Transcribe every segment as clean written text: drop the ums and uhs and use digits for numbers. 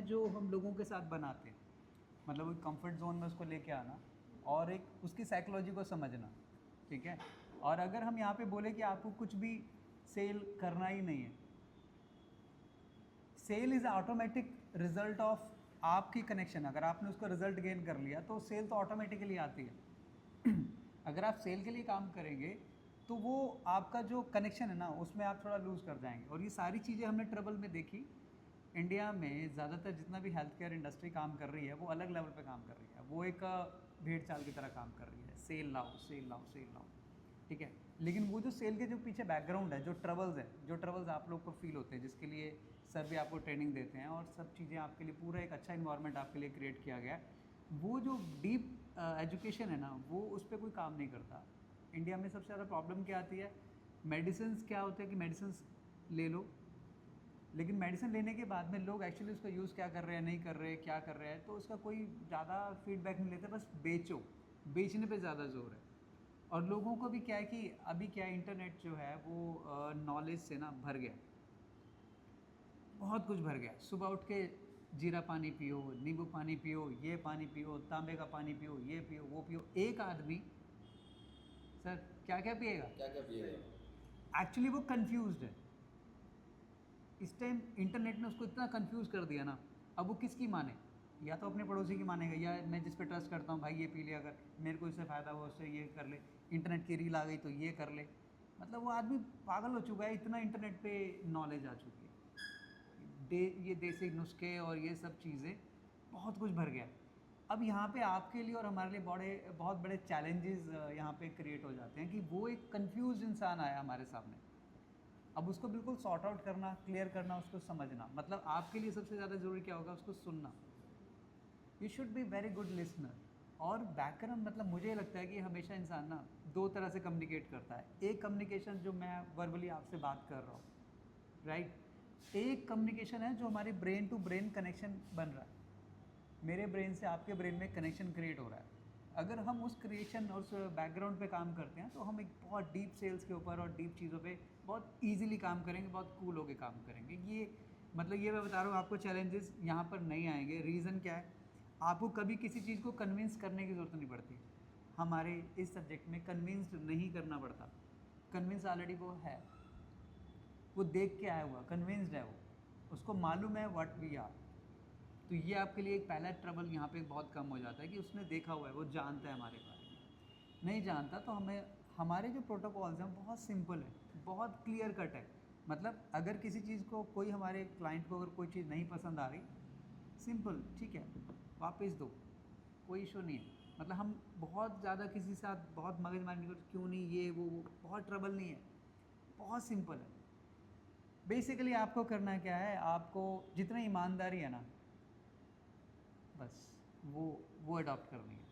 जो हम लोगों के साथ बनाते हैं, मतलब एक कंफर्ट जोन में उसको लेके आना और एक उसकी साइकोलॉजी को समझना, ठीक है। और अगर हम यहाँ पे बोले कि आपको कुछ भी सेल करना ही नहीं है, sale is automatic result of आपकी कनेक्शन। अगर आपने उसको रिजल्ट गेन कर लिया तो सेल तो ऑटोमेटिकली आती है। अगर आप सेल के लिए काम करेंगे तो वो आपका जो कनेक्शन है ना, उसमें आप थोड़ा लूज़ कर जाएंगे। और ये सारी चीज़ें हमने ट्रबल में देखी। इंडिया में ज़्यादातर जितना भी हेल्थ केयर इंडस्ट्री काम कर रही है वो अलग लेवल पे काम कर रही है। वो एक भेड़ चाल की तरह काम कर रही है, सेल लाओ सेल लाओ सेल लाओ, ठीक है। लेकिन वो जो सेल के जो पीछे बैकग्राउंड है, जो ट्रबल्स है, जो ट्रबल्स आप लोग को फील होते हैं, जिसके लिए सर भी आपको ट्रेनिंग देते हैं और सब चीज़ें आपके लिए पूरा एक अच्छा इन्वायरमेंट आपके लिए क्रिएट किया गया है, वो जो डीप एजुकेशन है ना, वो उस पर कोई काम नहीं करता। इंडिया में सबसे ज़्यादा प्रॉब्लम क्या आती है, मेडिसिन क्या होता है कि मेडिसिन ले लो, लेकिन मेडिसिन लेने के बाद में लोग एक्चुअली उसका यूज़ क्या कर रहे हैं, नहीं कर रहे हैं, क्या कर रहे हैं, तो उसका कोई ज़्यादा फीडबैक नहीं लेते, बस बेचो, बेचने पे ज़्यादा जोर है। और लोगों को भी क्या है कि अभी क्या है, इंटरनेट जो है वो नॉलेज से ना भर गया, बहुत कुछ भर गया। सुबह उठ के जीरा पानी पियो, नींबू पानी पियो, ये पानी पियो, तांबे का पानी पियो, ये पियो, वो पियो। एक आदमी सर क्या क्या पिएगा, क्या क्या पिएगा। एक्चुअली वो कंफ्यूज्ड है। इस टाइम इंटरनेट ने उसको इतना कंफ्यूज कर दिया ना, अब वो किसकी माने, या तो अपने पड़ोसी की मानेगा, या मैं जिस पे ट्रस्ट करता हूँ भाई ये पी ले, अगर मेरे को इससे फ़ायदा हुआ उससे ये कर ले, इंटरनेट की रील आ गई तो ये कर ले। मतलब वो आदमी पागल हो चुका है, इतना इंटरनेट पे नॉलेज आ चुकी है। ये देसी नुस्खे और ये सब चीज़ें बहुत कुछ भर गया। अब यहाँ पे आपके लिए और हमारे लिए बहुत बड़े चैलेंजेस यहाँ पे क्रिएट हो जाते हैं कि वो एक कंफ्यूज इंसान आया हमारे सामने। अब उसको बिल्कुल सॉर्ट आउट करना, क्लियर करना, उसको समझना। मतलब आपके लिए सबसे ज़्यादा ज़रूरी क्या होगा, उसको सुनना। You should be very good listener. और बैकग्राउंड मतलब मुझे लगता है कि हमेशा इंसान ना दो तरह से कम्युनिकेट करता है। एक कम्युनिकेशन जो मैं वर्बली आपसे बात कर रहा हूँ, राइट। एक कम्युनिकेशन है जो हमारी ब्रेन टू ब्रेन कनेक्शन बन रहा है, मेरे ब्रेन से आपके ब्रेन में कनेक्शन क्रिएट हो रहा है। अगर हम उस क्रिएशन और उस बैकग्राउंड पे काम करते हैं तो हम एक बहुत डीप सेल्स के ऊपर और डीप चीज़ों पे बहुत इजीली काम करेंगे, बहुत कूल होकर काम करेंगे। ये मतलब ये मैं बता रहा हूँ आपको, चैलेंजेस यहाँ पर नहीं आएंगे। रीज़न क्या है, आपको कभी किसी चीज़ को कन्विंस करने की ज़रूरत नहीं पड़ती। हमारे इस सब्जेक्ट में कन्विंस नहीं करना पड़ता, कन्विंस ऑलरेडी वो है, वो देख के आया हुआ, कन्विंस्ड है वो, उसको मालूम है व्हाट वी आर। तो ये आपके लिए एक पहला ट्रबल यहाँ पे बहुत कम हो जाता है कि उसने देखा हुआ है, वो जानता है हमारे बारे में। नहीं जानता तो हमें, हमारे जो प्रोटोकॉल्स हैं बहुत सिंपल है, बहुत क्लियर कट है। मतलब अगर किसी चीज़ को, कोई हमारे क्लाइंट को अगर कोई चीज़ नहीं पसंद आ रही, सिंपल, ठीक है, वापस दो, कोई इशू नहीं है। मतलब हम बहुत ज़्यादा किसी के साथ बहुत मगजमारी नहीं करते, क्यों नहीं ये वो, बहुत ट्रबल नहीं है, बहुत सिंपल है। बेसिकली आपको करना क्या है, आपको जितनी ईमानदारी है ना, बस वो अडॉप्ट करनी है।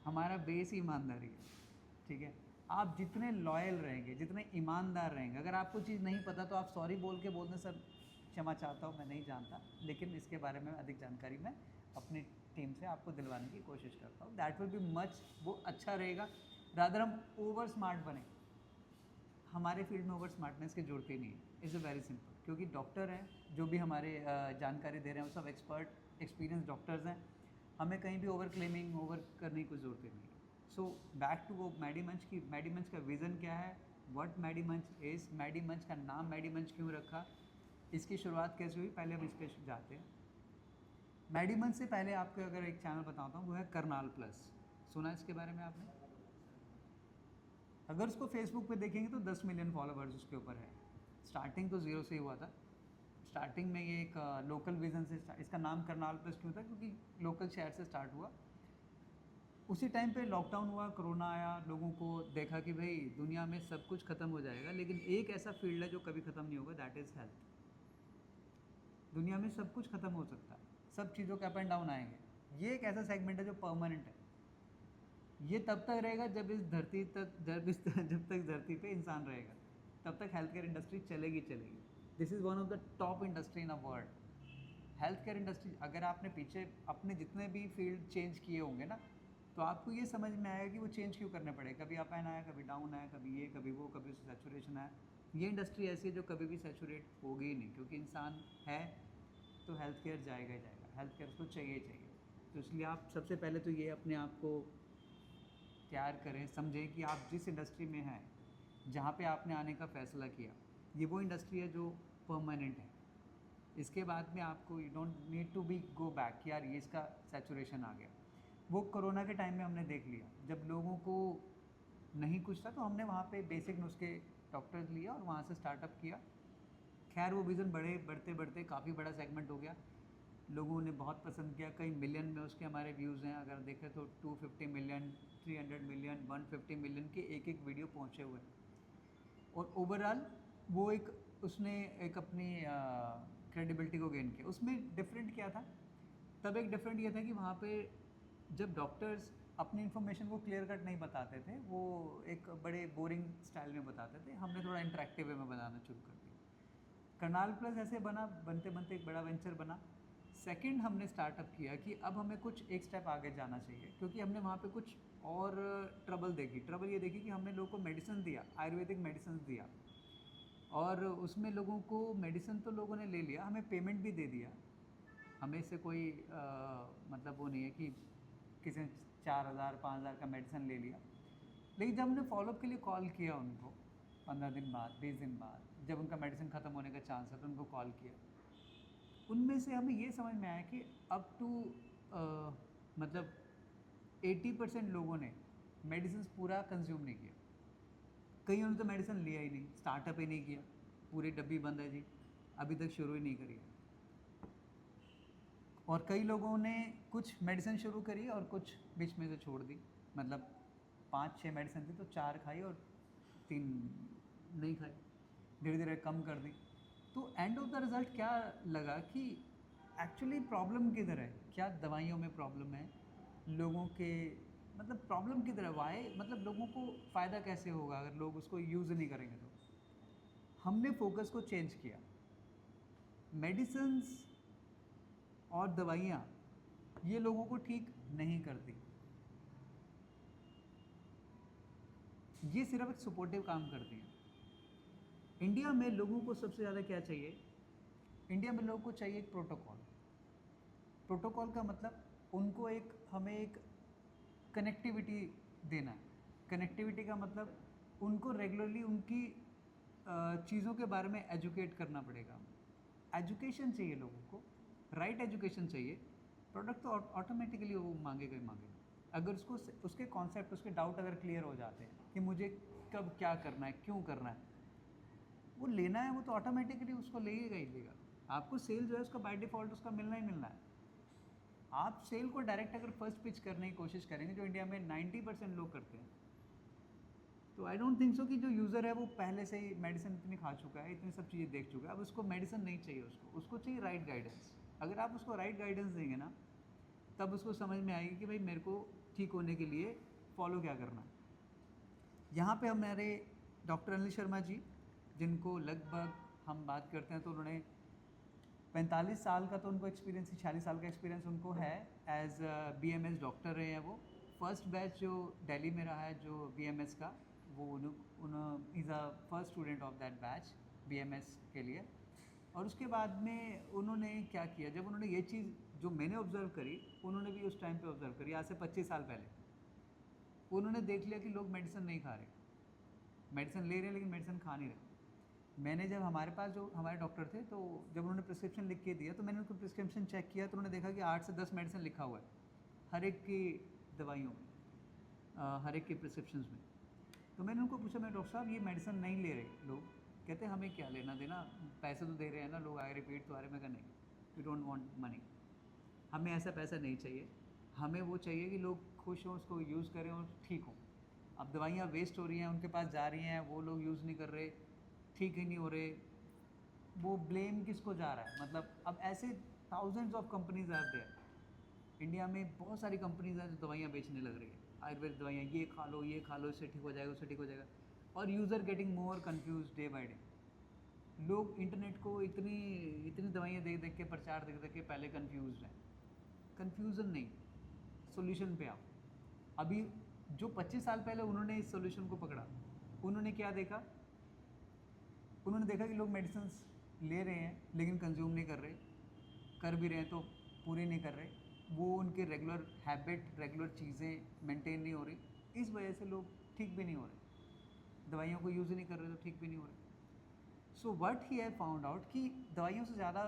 हमारा बेस ही ईमानदारी है, ठीक है। आप जितने लॉयल रहेंगे, जितने ईमानदार रहेंगे, अगर आपको चीज़ नहीं पता तो आप सॉरी बोल के बोल दें, सर क्षमा चाहता हूँ मैं नहीं जानता, लेकिन इसके बारे में अधिक जानकारी मैं अपनी टीम से आपको दिलवाने की कोशिश करता हूँ। दैट विल बी मच, वो अच्छा रहेगा। रादर हम ओवर स्मार्ट बने, हमारे फील्ड में ओवर स्मार्टनेस की जरूरत ही नहीं है। इज़ अ वेरी सिंपल, क्योंकि डॉक्टर हैं जो भी हमारे जानकारी दे रहे हैं वो सब एक्सपर्ट एक्सपीरियंस डॉक्टर्स हैं। हमें कहीं भी ओवर क्लेमिंग, ओवर करने की कोई ज़रूरत ही नहीं है। सो बैक टू वो मैडीमंच की, मैडीमंच का विज़न क्या है, व्हाट मैडीमंच इज़, मैडीमंच का नाम मैडीमंच क्यों रखा, इसकी शुरुआत कैसे हुई, पहले हम इस पर जाते हैं। मैडीमंच से पहले आपको अगर एक चैनल बताता हूँ, वो है करनाल प्लस। सुना है इसके बारे में आपने? अगर उसको फेसबुक पे देखेंगे तो 10 मिलियन फॉलोवर्स उसके ऊपर है। स्टार्टिंग तो ज़ीरो से ही हुआ था। स्टार्टिंग में ये एक लोकल विज़न से इसका नाम करनाल प्लस क्यों था, क्योंकि लोकल शहर से स्टार्ट हुआ। उसी टाइम पे लॉकडाउन हुआ, कोरोना आया, लोगों को देखा कि भाई दुनिया में सब कुछ ख़त्म हो जाएगा, लेकिन एक ऐसा फील्ड है जो कभी ख़त्म नहीं होगा, दैट इज़ हेल्थ। दुनिया में सब कुछ ख़त्म हो सकता है, सब चीज़ों के अप एंड डाउन आएंगे। ये एक ऐसा सेगमेंट है जो परमानेंट है। ये तब तक रहेगा जब इस धरती तक, जब तक धरती पे इंसान रहेगा, तब तक हेल्थ केयर इंडस्ट्री चलेगी चलेगी। This is one of the top industry in a world, health care industry. अगर आपने पीछे अपने जितने भी फील्ड चेंज किए होंगे ना, तो आपको ये समझ में आएगा कि वो चेंज क्यों करने पड़े। कभी अप एंड आया, कभी डाउन आया, कभी ये कभी वो, कभी उससे सेचुरेशन आया। ये इंडस्ट्री ऐसी है जो कभी भी सेचुरेट होगी ही नहीं, क्योंकि इंसान है, तो हेल्थ केयर जाएगा ही जाएगा, हेल्थ केयर उसको चाहिए ही चाहिए। तो इसलिए आप सबसे पहले तो ये अपने आप को तैयार करें, समझें कि आप जिस इंडस्ट्री में हैं, जहाँ पे आपने आने का फ़ैसला किया, ये वो इंडस्ट्री है जो परमानेंट है। इसके बाद में आपको you don't need to be go back कि यार ये इसका सैचुरेशन आ गया। वो कोरोना के टाइम में हमने देख लिया, जब लोगों को नहीं कुछ था तो हमने वहाँ पे बेसिक नुस्खे डॉक्टर्स लिया और वहाँ से स्टार्टअप किया। खैर वो विज़न बढ़ते बढ़ते काफ़ी बड़ा सेगमेंट हो गया, लोगों ने बहुत पसंद किया, कई मिलियन में उसके हमारे व्यूज़ हैं। अगर देखें तो 250 मिलियन, 300 मिलियन, 150 मिलियन के एक वीडियो पहुँचे हुए हैं। और ओवरऑल वो एक उसने एक अपनी क्रेडिबिलिटी को गेन किया। उसमें डिफरेंट क्या था, तब एक डिफरेंट ये था कि वहाँ पे जब डॉक्टर्स अपनी इन्फॉर्मेशन को क्लियर कट नहीं बताते थे, वो एक बड़े बोरिंग स्टाइल में बताते थे, हमने थोड़ा इंटरेक्टिव वे में बनाना शुरू कर दिया। करनाल प्लस ऐसे बना, बनते बनते एक बड़ा वेंचर बना। सेकंड हमने स्टार्टअप किया कि अब हमें कुछ एक स्टेप आगे जाना चाहिए, क्योंकि हमने वहाँ पे कुछ और ट्रबल देखी। ट्रबल ये देखी कि हमने लोगों को मेडिसिन दिया, आयुर्वेदिक मेडिसिन दिया, और उसमें लोगों को मेडिसिन तो लोगों ने ले लिया, हमें पेमेंट भी दे दिया। हमें इससे कोई मतलब वो नहीं है कि किसी ने 4,000 5,000 का मेडिसिन ले लिया। लेकिन जब हमने फॉलोअप के लिए कॉल किया उनको 15 दिन बाद, 20 दिन बाद, जब उनका मेडिसिन ख़त्म होने का चांस है तो उनको कॉल किया, उनमें से हमें ये समझ में आया कि अप टू मतलब 80% लोगों ने मेडिसिन पूरा कंज्यूम नहीं किया। कईयों ने तो मेडिसिन लिया ही नहीं, स्टार्टअप ही नहीं किया, पूरी डब्बी बंद है जी, अभी तक शुरू ही नहीं करी है। और कई लोगों ने कुछ मेडिसिन शुरू करी और कुछ बीच में से छोड़ दी, मतलब 5-6 मेडिसिन थी तो 4 खाई और 3 नहीं खाई, धीरे धीरे कम कर दी। तो एंड ऑफ द रिज़ल्ट क्या लगा कि एक्चुअली प्रॉब्लम किधर है, क्या दवाइयों में प्रॉब्लम है, लोगों के मतलब प्रॉब्लम किधर है, वाई, मतलब लोगों को फ़ायदा कैसे होगा अगर लोग उसको यूज़ नहीं करेंगे। तो हमने फोकस को चेंज किया। मेडिसिन्स और दवाइयाँ ये लोगों को ठीक नहीं करती, ये सिर्फ एक सपोर्टिव काम करती हैं। इंडिया में लोगों को सबसे ज़्यादा क्या चाहिए, इंडिया में लोगों को चाहिए एक प्रोटोकॉल। प्रोटोकॉल का मतलब उनको एक, हमें एक कनेक्टिविटी देना है। कनेक्टिविटी का मतलब उनको रेगुलरली उनकी चीज़ों के बारे में एजुकेट करना पड़ेगा। एजुकेशन चाहिए लोगों को, राइट एजुकेशन चाहिए। प्रोडक्ट तो ऑटोमेटिकली वो मांगेगा ही मांगेगा, अगर उसको उसके कॉन्सेप्ट, उसके डाउट अगर क्लियर हो जाते हैं कि मुझे कब क्या करना है, क्यों करना है, वो लेना है, वो तो ऑटोमेटिकली उसको लेगा ही लेगा। आपको सेल जो है उसका बाय डिफ़ॉल्ट उसका मिलना ही मिलना है। आप सेल को डायरेक्ट अगर फर्स्ट पिच करने की कोशिश करेंगे, जो इंडिया में 90% लोग करते हैं, तो आई डोंट थिंक सो कि जो यूज़र है वो पहले से ही मेडिसिन इतनी खा चुका है, इतनी सब चीज़ें देख चुका है, अब उसको मेडिसिन नहीं चाहिए, उसको चाहिए राइट गाइडेंस। अगर आप उसको राइट गाइडेंस देंगे ना, तब उसको समझ में आएगी कि भाई मेरे को ठीक होने के लिए फॉलो क्या करना है। यहाँ पे हमारे डॉक्टर अनिल शर्मा जी, जिनको लगभग हम बात करते हैं तो उन्होंने 45 साल का तो उनको एक्सपीरियंस, 46 साल का एक्सपीरियंस उनको है, एज BMS डॉक्टर रहे हैं वो। फर्स्ट बैच जो दिल्ली में रहा है जो BMS का, वो is a first student of that batch BMS के लिए। और उसके बाद में उन्होंने क्या किया, जब उन्होंने ये चीज़ जो मैंने ऑब्ज़र्व करी, उन्होंने भी उस टाइम पे ऑब्ज़र्व करी, आज से 25 साल पहले। उन्होंने देख लिया कि लोग मेडिसिन नहीं खा रहे, मेडिसिन ले रहे हैं लेकिन मेडिसिन खा नहीं रहे। मैंने जब हमारे पास जो हमारे डॉक्टर थे, तो जब उन्होंने प्रिस्क्रिप्शन लिख के दिया तो मैंने उनको प्रिस्क्रिप्शन चेक किया, तो उन्होंने देखा कि 8 से 10 मेडिसिन लिखा हुआ है हर एक की दवाइयों में, हर एक के प्रिस्क्रिप्शंस में। तो मैंने उनको पूछा, मैं डॉक्टर साहब ये मेडिसिन नहीं ले रहे लोग, कहते हमें क्या लेना देना, पैसे तो दे रहे हैं ना लोग, आए रिपीट तो आ रहे। मैं कहा नहीं, वी डोंट वांट मनी, हमें ऐसा पैसा नहीं चाहिए, हमें वो चाहिए कि लोग खुश हों, उसको यूज़ करें और ठीक हों। अब दवाइयाँ वेस्ट हो रही हैं, उनके पास जा रही हैं, वो लोग यूज़ नहीं कर रहे, ठीक ही नहीं हो रहे, वो ब्लेम किसको जा रहा है। मतलब अब ऐसे thousands of companies are there, India में बहुत सारी कंपनीज हैं जो दवाइयाँ बेचने लग रही है, आयुर्वेदिक दवाइयाँ, ये खा लो, ये खा लो, इससे ठीक हो जाएगा, उससे ठीक हो जाएगा। और user getting more confuse day by day. लोग इंटरनेट को इतनी इतनी दवाइयाँ देख देख के, प्रचार देख देख के पहले कन्फ्यूज हैं। कन्फ्यूज़न नहीं, सोल्यूशन पे आओ। अभी जो 25 साल पहले उन्होंने इस सोल्यूशन को पकड़ा, उन्होंने क्या देखा, उन्होंने देखा कि लोग मेडिसिन ले रहे हैं लेकिन कंज्यूम नहीं कर रहे, कर भी रहे हैं तो पूरी नहीं कर रहे, वो उनके रेगुलर हैबिट, रेगुलर चीज़ें मेंटेन नहीं हो रही, इस वजह से लोग ठीक भी नहीं हो रहे, दवाइयों को यूज़ ही नहीं कर रहे तो ठीक भी नहीं हो रहे। So what he have found out कि दवाइयों से ज़्यादा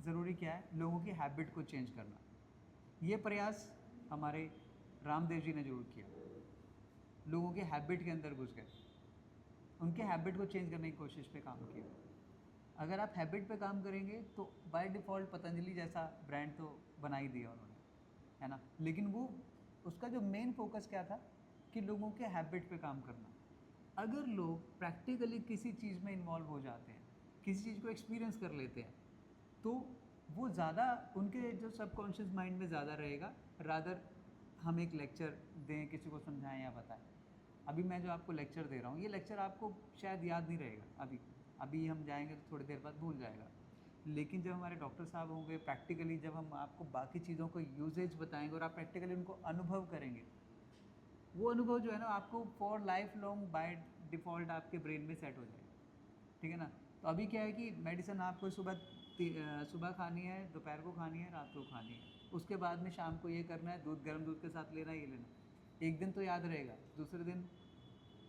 ज़रूरी क्या है, लोगों की हैबिट को चेंज करना। ये प्रयास हमारे रामदेव जी ने जरूर किया, लोगों के हैबिट के अंदर घुस गए, उनके हैबिट को चेंज करने की कोशिश पे काम किया। अगर आप हैबिट पे काम करेंगे तो बाय डिफ़ॉल्ट पतंजलि जैसा ब्रांड तो बना ही दिया उन्होंने, है ना, लेकिन वो उसका जो मेन फोकस क्या था कि लोगों के हैबिट पे काम करना। अगर लोग प्रैक्टिकली किसी चीज़ में इन्वॉल्व हो जाते हैं, किसी चीज़ को एक्सपीरियंस कर लेते हैं, तो वो ज़्यादा उनके जो सबकॉन्शियस माइंड में ज़्यादा रहेगा, रादर हम एक लेक्चर दें, किसी को समझाएं या बताएं। अभी मैं जो आपको लेक्चर दे रहा हूँ, ये लेक्चर आपको शायद याद नहीं रहेगा, अभी हम जाएंगे तो थोड़ी देर बाद भूल जाएगा, लेकिन जब हमारे डॉक्टर साहब होंगे, प्रैक्टिकली जब हम आपको बाकी चीज़ों को यूजेज बताएंगे और आप प्रैक्टिकली उनको अनुभव करेंगे, वो अनुभव जो है ना आपको for life long by default आपके ब्रेन में सेट हो जाएगा, ठीक है ना। तो अभी क्या है कि मेडिसिन आपको सुबह खानी है, दोपहर को खानी है, रात को खानी है, उसके बाद में शाम को ये करना है, दूध गर्म दूध के साथ लेना है, ये लेना। एक दिन तो याद रहेगा, दूसरे दिन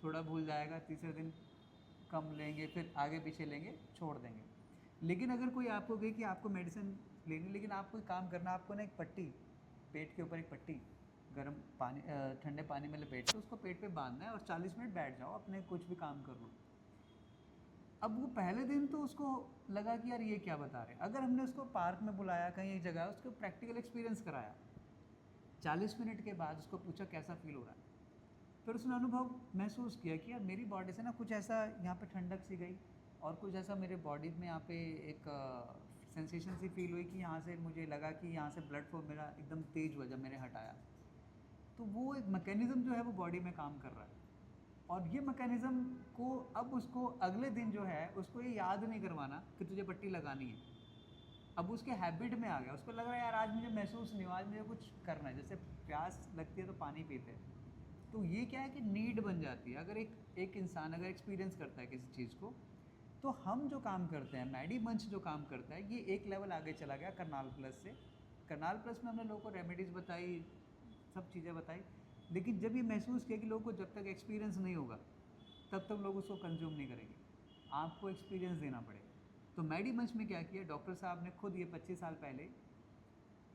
थोड़ा भूल जाएगा, तीसरे दिन कम लेंगे, फिर आगे पीछे लेंगे, छोड़ देंगे। लेकिन अगर कोई आपको कहे कि आपको मेडिसिन लेनी, लेकिन आपको एक काम करना, आपको ना एक पट्टी, पेट के ऊपर एक पट्टी गर्म पानी ठंडे पानी में लपेट के उसको पेट पे बांधना है और 40 मिनट बैठ जाओ, अपने कुछ भी काम कर लो। अब वो पहले दिन तो उसको लगा कि यार ये क्या बता रहे हैं। अगर हमने उसको पार्क में बुलाया, कहीं एक जगह उसको प्रैक्टिकल एक्सपीरियंस कराया, 40 मिनट के बाद उसको पूछा कैसा फील हो रहा है, फिर उसने अनुभव महसूस किया कि यार मेरी बॉडी से ना कुछ ऐसा यहाँ पे ठंडक सी गई और कुछ ऐसा मेरे बॉडी में यहाँ पे एक सेंसेशन सी फील हुई कि यहाँ से मुझे लगा कि यहाँ से ब्लड फ्लो मेरा एकदम तेज हुआ जब मैंने हटाया। तो वो एक मैकेनिज़्म जो है वो बॉडी में काम कर रहा है, और ये मैकेनिज़्म को अब उसको अगले दिन जो है उसको ये याद नहीं करवाना कि तुझे पट्टी लगानी है, अब उसके हैबिट में आ गया, उसको लग रहा है यार आज मुझे महसूस नहीं हुआ, आज मुझे कुछ करना है, जैसे प्यास लगती है तो पानी पीते हैं, तो ये क्या है कि नीड बन जाती है। अगर एक इंसान अगर एक्सपीरियंस करता है किसी चीज़ को, तो हम जो काम करते हैं, मैडी मंच जो काम करता है, ये एक लेवल आगे चला गया करनाल प्लस से। करनाल प्लस में हमने लोगों को रेमेडीज़ बताई, सब चीज़ें बताई, लेकिन जब ये महसूस किया कि लोगों को जब तक एक्सपीरियंस नहीं होगा तब तक लोग उसको कंज्यूम नहीं करेंगे, आपको एक्सपीरियंस देना पड़ेगा। तो मैडी मंच में क्या किया, डॉक्टर साहब ने खुद ये 25 साल पहले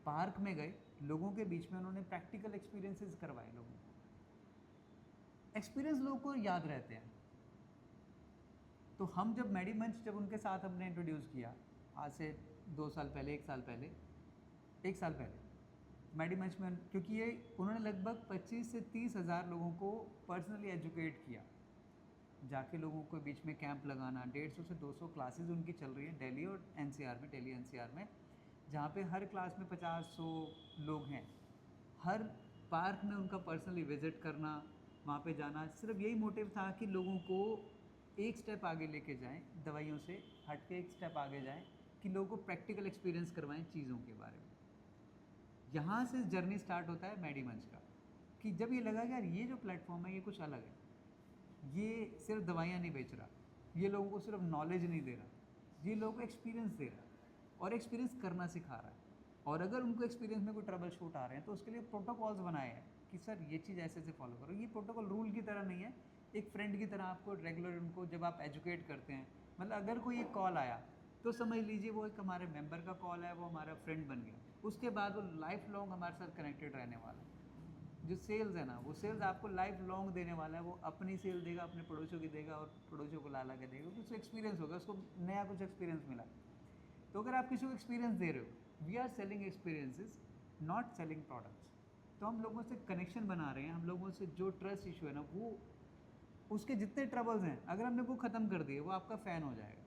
पार्क में गए, लोगों के बीच में उन्होंने प्रैक्टिकल एक्सपीरियंसेस करवाए लोगों को। एक्सपीरियंस लोगों को याद रहते हैं। तो हम जब मैडी मंच जब उनके साथ हमने इंट्रोड्यूस किया, आज से 2 साल पहले, 1 साल पहले, 1 साल पहले मैडी मंच में, क्योंकि ये उन्होंने लगभग 25 से 30 हज़ार लोगों को पर्सनली एजुकेट किया, जाके लोगों के बीच में कैंप लगाना, 150 से 200 क्लासेस उनकी चल रही हैं दिल्ली और एनसीआर में, दिल्ली एनसीआर में, जहाँ पे हर क्लास में 50-100 लोग हैं। हर पार्क में उनका पर्सनली विज़िट करना, वहाँ पे जाना, सिर्फ यही मोटिव था कि लोगों को एक स्टेप आगे लेके जाएं, दवाइयों से हट के एक स्टेप आगे जाएं, कि लोगों को प्रैक्टिकल एक्सपीरियंस करवाएं चीज़ों के बारे में। यहाँ से जर्नी स्टार्ट होता है मैडी मंच का, कि जब ये लगा कि यार ये जो प्लेटफॉर्म है ये कुछ अलग है, ये सिर्फ दवाइयाँ नहीं बेच रहा, ये लोगों को सिर्फ नॉलेज नहीं दे रहा, ये लोगों को एक्सपीरियंस दे रहा है और एक्सपीरियंस करना सिखा रहा है। और अगर उनको एक्सपीरियंस में कोई ट्रबल शूट आ रहे हैं तो उसके लिए प्रोटोकॉल्स बनाए हैं कि सर ये चीज़ ऐसे ऐसे फॉलो करो। ये प्रोटोकॉल रूल की तरह नहीं है, एक फ्रेंड की तरह आपको रेगुलर उनको जब आप एजुकेट करते हैं, मतलब अगर कोई एक कॉल आया तो समझ लीजिए वो एक हमारे मेंबर का कॉल है, वो हमारा फ्रेंड बन गया, उसके बाद वो लाइफ लॉन्ग हमारे साथ कनेक्टेड रहने वाला है। जो सेल्स है ना, वो सेल्स आपको लाइफ लॉन्ग देने वाला है, वो अपनी सेल देगा, अपने पड़ोसियों की देगा और पड़ोसियों को ला ला के देगा, क्योंकि उसको एक्सपीरियंस होगा, उसको नया कुछ एक्सपीरियंस मिला। तो अगर आप किसी को एक्सपीरियंस दे रहे हो, we are selling experiences, not selling products. तो हम लोगों से कनेक्शन बना रहे हैं, हम लोगों से जो ट्रस्ट इशू है ना, वो उसके जितने ट्रबल्स हैं अगर हमने वो ख़त्म कर दिए, वो आपका फ़ैन हो जाएगा,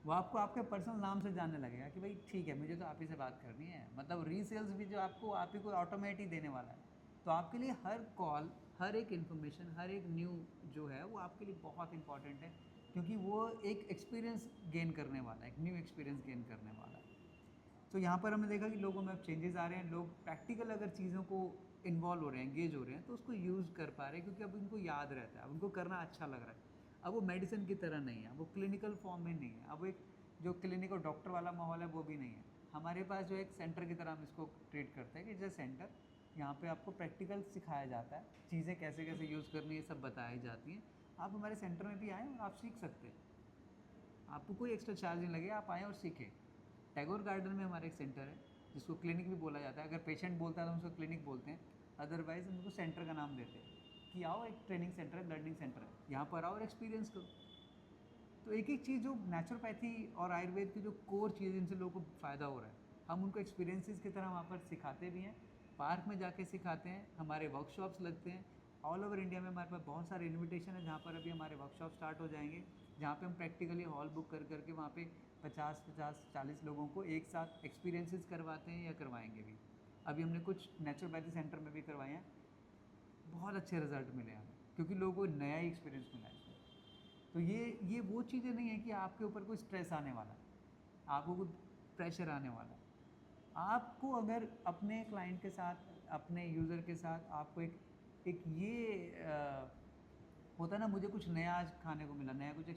वो आपको आपके पर्सनल नाम से जानने लगेगा कि भाई ठीक है, मुझे तो आप ही से बात करनी है। मतलब रीसेल्स भी जो आपको आप ही को ऑटोमेट ही देने वाला है। तो आपके लिए हर कॉल, हर एक इन्फॉर्मेशन, हर एक न्यू जो है वो आपके लिए बहुत इंपॉर्टेंट है, क्योंकि वो एक एक्सपीरियंस गेन करने वाला है, एक न्यू एक्सपीरियंस गेन करने वाला है। तो यहाँ पर हमने देखा कि लोगों में अब चेंजेस आ रहे हैं, लोग प्रैक्टिकल अगर चीज़ों को इन्वॉल्व हो रहे हैं, एंगेज हो रहे हैं, तो उसको यूज़ कर पा रहे हैं, क्योंकि अब उनको याद रहता है, अब उनको करना अच्छा लग रहा है। अब वो मेडिसिन की तरह नहीं है, अब वो क्लिनिकल फॉर्म में नहीं है, अब वो एक जो क्लिनिक और डॉक्टर वाला माहौल है वो भी नहीं है। हमारे पास जो एक सेंटर की तरह हम इसको ट्रीट करते हैं कि जैसे सेंटर, यहाँ पे आपको प्रैक्टिकल सिखाया जाता है, चीज़ें कैसे कैसे यूज़ करनी है सब बताई जाती हैं। आप हमारे सेंटर में भी आएँ और आप सीख सकते हैं, आपको कोई एक्स्ट्रा चार्ज नहीं लगेगा, आप आएँ और सीखें। टैगोर गार्डन में हमारा एक सेंटर है जिसको क्लिनिक भी बोला जाता है। अगर पेशेंट बोलता है तो हम उसको क्लिनिक बोलते हैं, अदरवाइज़ हम उसको सेंटर का नाम देते हैं कि आओ, एक ट्रेनिंग सेंटर है, लर्निंग सेंटर है, यहाँ पर आओ और एक्सपीरियंस करो। तो एक एक चीज़ जो नेचुरोपैथी और आयुर्वेद की जो कोर चीज़ जिनसे लोगों को फ़ायदा हो रहा है, हम उनको एक्सपीरियंसेस की तरह वहाँ पर सिखाते भी हैं, पार्क में जाके सिखाते हैं, हमारे वर्कशॉप्स लगते हैं। ऑल ओवर इंडिया में हमारे पास बहुत सारे इन्विटेशन है जहाँ पर अभी हमारे वर्कशॉप स्टार्ट हो जाएंगे, जहाँ पे हम प्रैक्टिकली हॉल बुक कर करके वहाँ पे 50-40 लोगों को एक साथ एक्सपीरियंसेस करवाते हैं या करवाएंगे भी। अभी हमने कुछ नेचुरोपैथी सेंटर में भी करवाए हैं, बहुत अच्छे रिजल्ट मिले हमें, क्योंकि लोगों को नया ही एक्सपीरियंस मिला है। तो ये वो चीज़ें नहीं है कि आपके ऊपर कोई स्ट्रेस आने वाला है, आपको कोई प्रेशर आने वाला है। आपको अगर अपने क्लाइंट के साथ, अपने यूज़र के साथ आपको एक एक ये होता है ना, मुझे कुछ नया आज खाने को मिला, नया कुछ